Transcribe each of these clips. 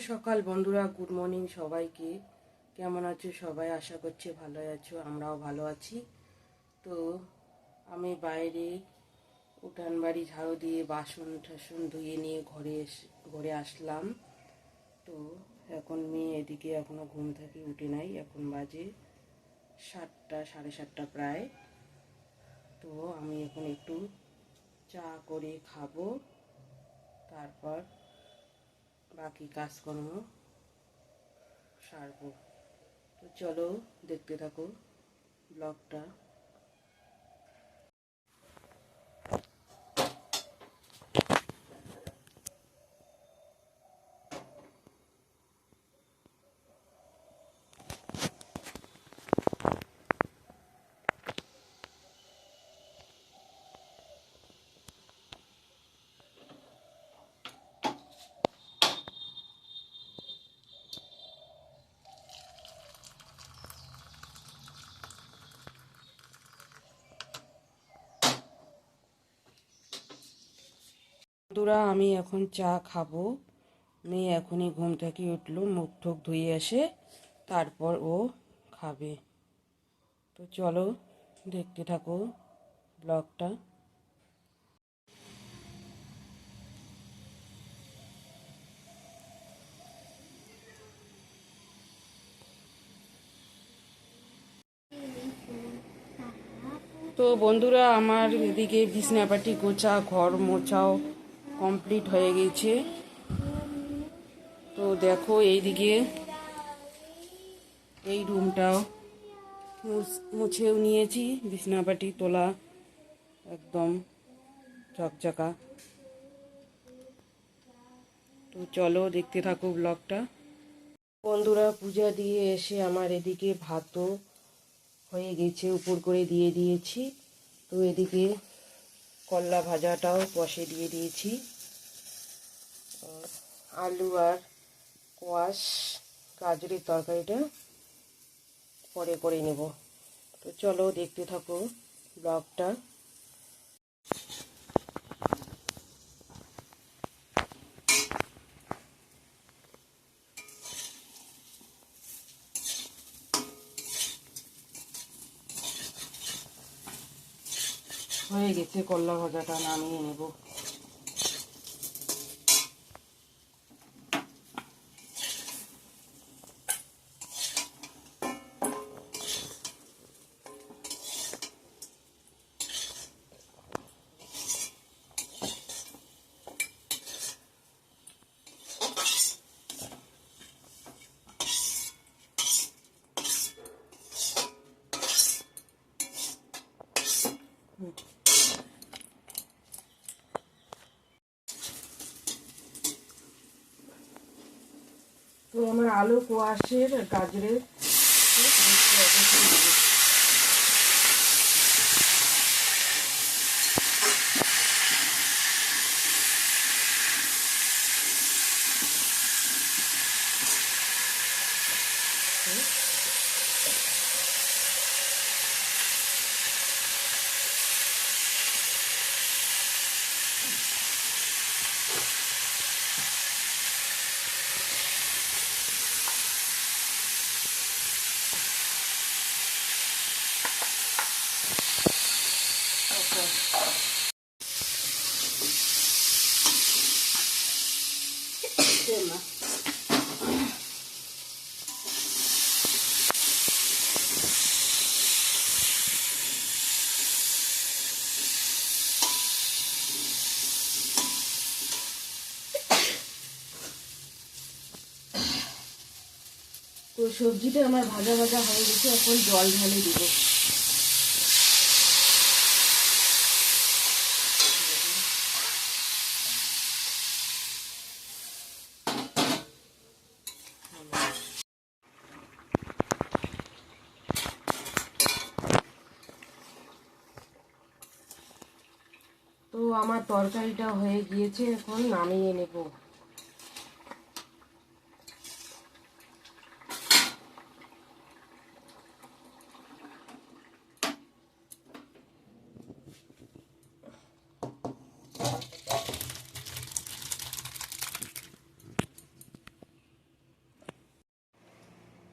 সকাল বন্ধুরা, good morning সবাইকে। কেমন আছো সবাই? আশা করছি ভালো আছো, আমরাও ভালো আছি। তো আমি বাইরে উঠান বাড়ি ঝাড়ু দিয়ে বাসন টাসন ধুয়ে নিয়ে ঘরে আসলাম। তো এখন মেয়ে এদিকে এখনো ঘুম থেকে উঠে নাই, এখন বাজে 7টা, 7:30 প্রায়। তো আমি এখন একটু চা করে খাবো, তারপর বাকি কাজকর্ম সারবো। তো চলো দেখতে থাকো ব্লগটা। বন্ধুরা, আমি এখন চা খাবো। মেয়ে এখনই ঘুম থেকে উঠলো, মুখ ঠুক ধুয়ে এসে তারপর ও খাবে। তো চলো দেখতে থাকো ব্লগটা। তো বন্ধুরা, আমার এদিকে বিছনাপাটি গোছা, ঘর মোছাও কমপ্লিট হয়ে গেছে। তো দেখো এইদিকে এই রুমটাও মুছেও নিয়েছি, বিছনাপাটি তোলা একদম ঝকঝকা। তো চলো দেখতে থাকো ব্লগটা। বন্ধুরা, পূজা দিয়ে এসে আমার এদিকে ভাতও হয়ে গেছে, উপর করে দিয়ে দিয়েছি। তো এদিকে করলা ভাজাটাও কষে দিয়ে দিয়েছি, আলু আর কোয়াশ গাজরের তরকারিটা পরে করে নেব। তো চলো দেখতে থাকো ব্লগটা। হয়ে গেছে, করলা ভাজাটা নামিয়ে নেব। তো আমার আলু কোয়াশের গাজরের tema. তো সবজিটা আমার ভাজা ভাজা হয়ে গেছে, এখন জল ঢালে দিব। তো আমার তরকারিটা হয়ে গিয়েছে, এখন নামিয়ে নেব।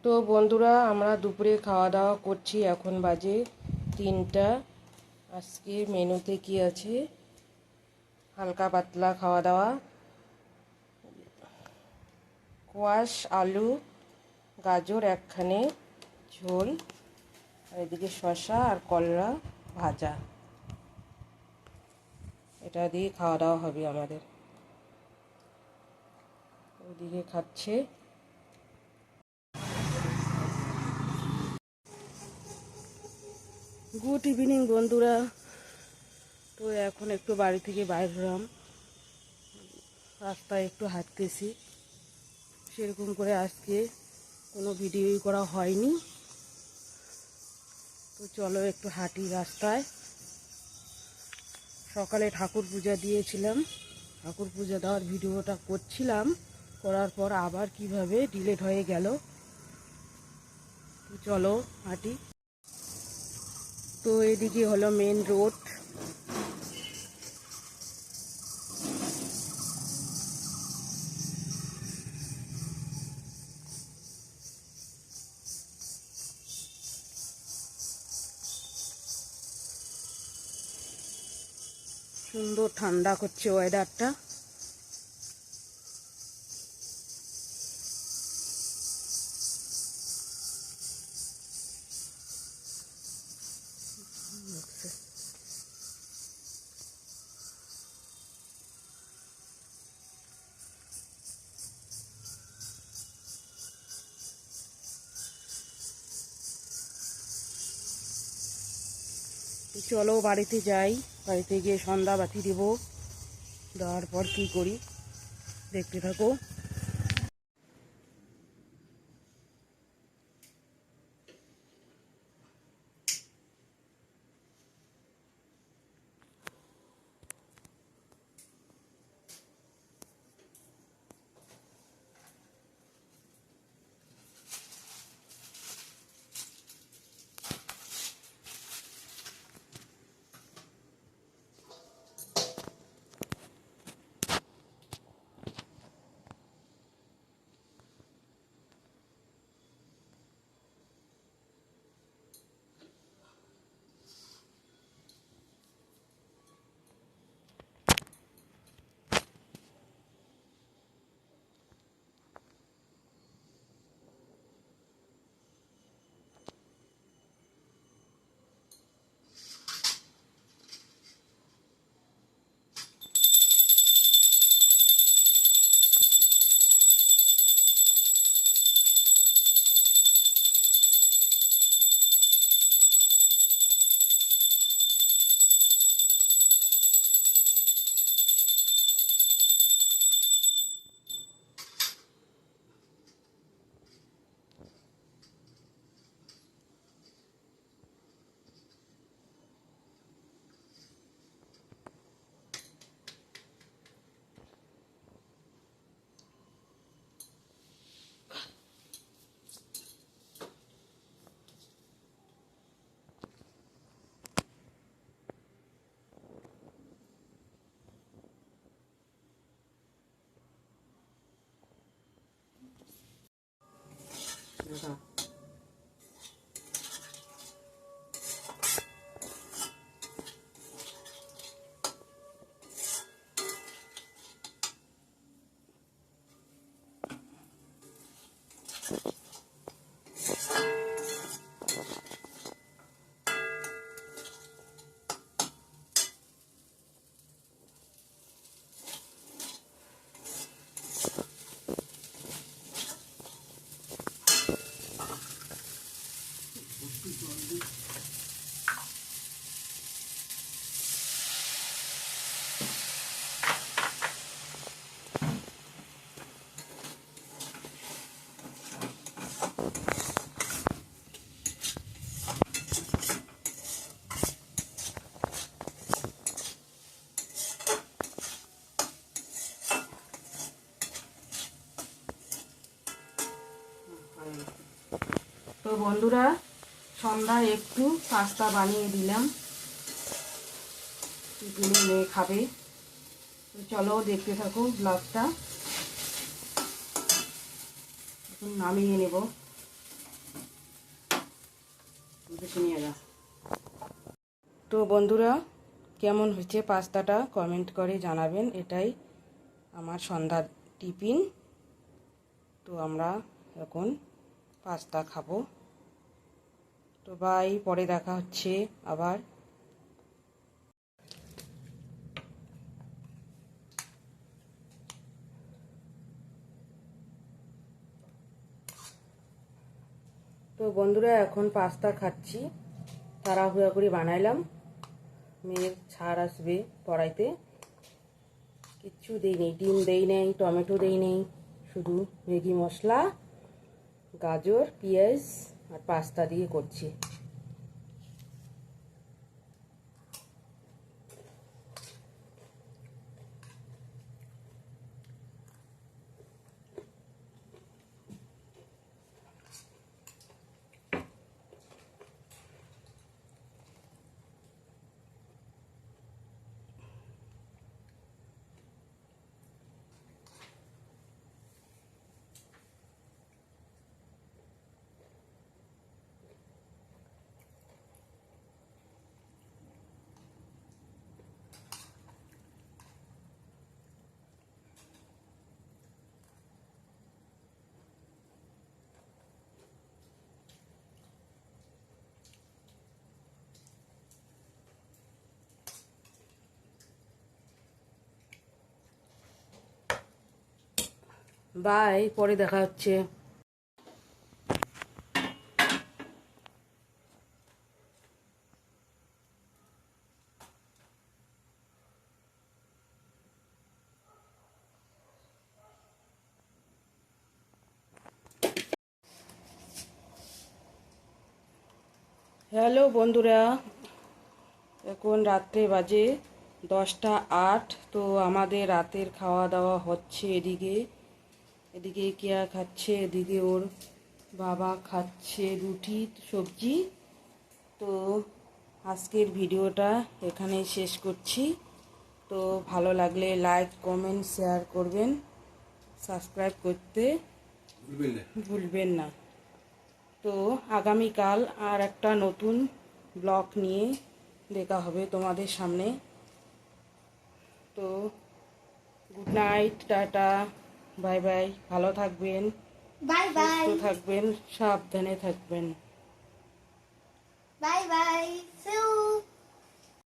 তো বন্ধুরা, আমরা দুপুরে খাওয়া দাওয়া করছি। এখন বাজে 3টা। আজকে মেনুতে কি আছে? হালকা পাতলা খাওয়া দাওয়া, কোয়াশ আলু গাজর একখানে ঝোল, আর এদিকে শসা আর কলরা ভাজা। এটা দিয়ে খাওয়া দাওয়া হবে আমাদের। ওদিকে খাচ্ছে। গুড ইভিনিং বন্ধুরা। তো এখন একটু বাড়ি থেকে বাইর হলাম, রাস্তায় একটু হাঁটতেছি। সেরকম করে আজকে কোনো ভিডিওই করা হয়নি। তো চলো একটু হাঁটি রাস্তায়। সকালে ঠাকুর পূজা দিয়েছিলাম, ঠাকুর পূজা দেওয়ার ভিডিওটা করছিলাম, করার পর আবার কিভাবে ডিলিট হয়ে গেল। তো চলো হাঁটি। তো এদিকে হলো মেন রোড। সুন্দর ঠান্ডা করছে ওয়েদারটা। চলো বাড়িতে যাই, বাড়িতে গিয়ে সন্ধ্যা বাতি দেবো। দেওয়ার পর কী করি দেখতে থাকো। তো বন্ধুরা, সন্ধ্যায় একটু পাস্তা বানিয়ে দিলাম, টিফিনে মেয়ে খাবে। তো চলো দেখতে থাকো ব্লগটা। এখন নামিয়ে নেব। বেশি নিয়ে যা। তো বন্ধুরা, কেমন হয়েছে পাস্তাটা কমেন্ট করে জানাবেন। এটাই আমার সন্ধ্যার টিফিন। তো আমরা এখন পাস্তা খাবো। তো বাই, পরে দেখা হচ্ছে আবার। তো বন্ধুরা, এখন পাস্তা খাচ্ছি। তাড়াহুড়া করে বানাইলাম, মেয়ের ছাড় আসবে পড়াইতে। কিচ্ছু দেই নেই, ডিম দেই নেই, টমেটো দেই নেই, শুধু ম্যাগি মশলা, গাজর, পেঁয়াজ আর পাস্তা দিয়ে করছি। বাই, পরে দেখা হচ্ছে। হ্যালো বন্ধুরা, এখন রাত্রে বাজে 10টা 8। তো আমাদের রাতের খাওয়া দাওয়া হচ্ছে। এদিকে এদিকে কেয়া খাচ্ছে, এদিকে ওর বাবা খাচ্ছে রুটি সবজি। তো আজকের ভিডিওটা এখানেই শেষ করছি। তো ভালো লাগলে লাইক, কমেন্ট, শেয়ার করবেন, সাবস্ক্রাইব করতে ভুলবেন না। তো আগামীকাল আর একটা নতুন ব্লগ নিয়ে দেখা হবে তোমাদের সামনে। তো good night, tata, bye bye. ভালো থাকবেন, বাই বাই, সুস্থ থাকবেন, সাবধানে থাকবেন। Bye bye, see you.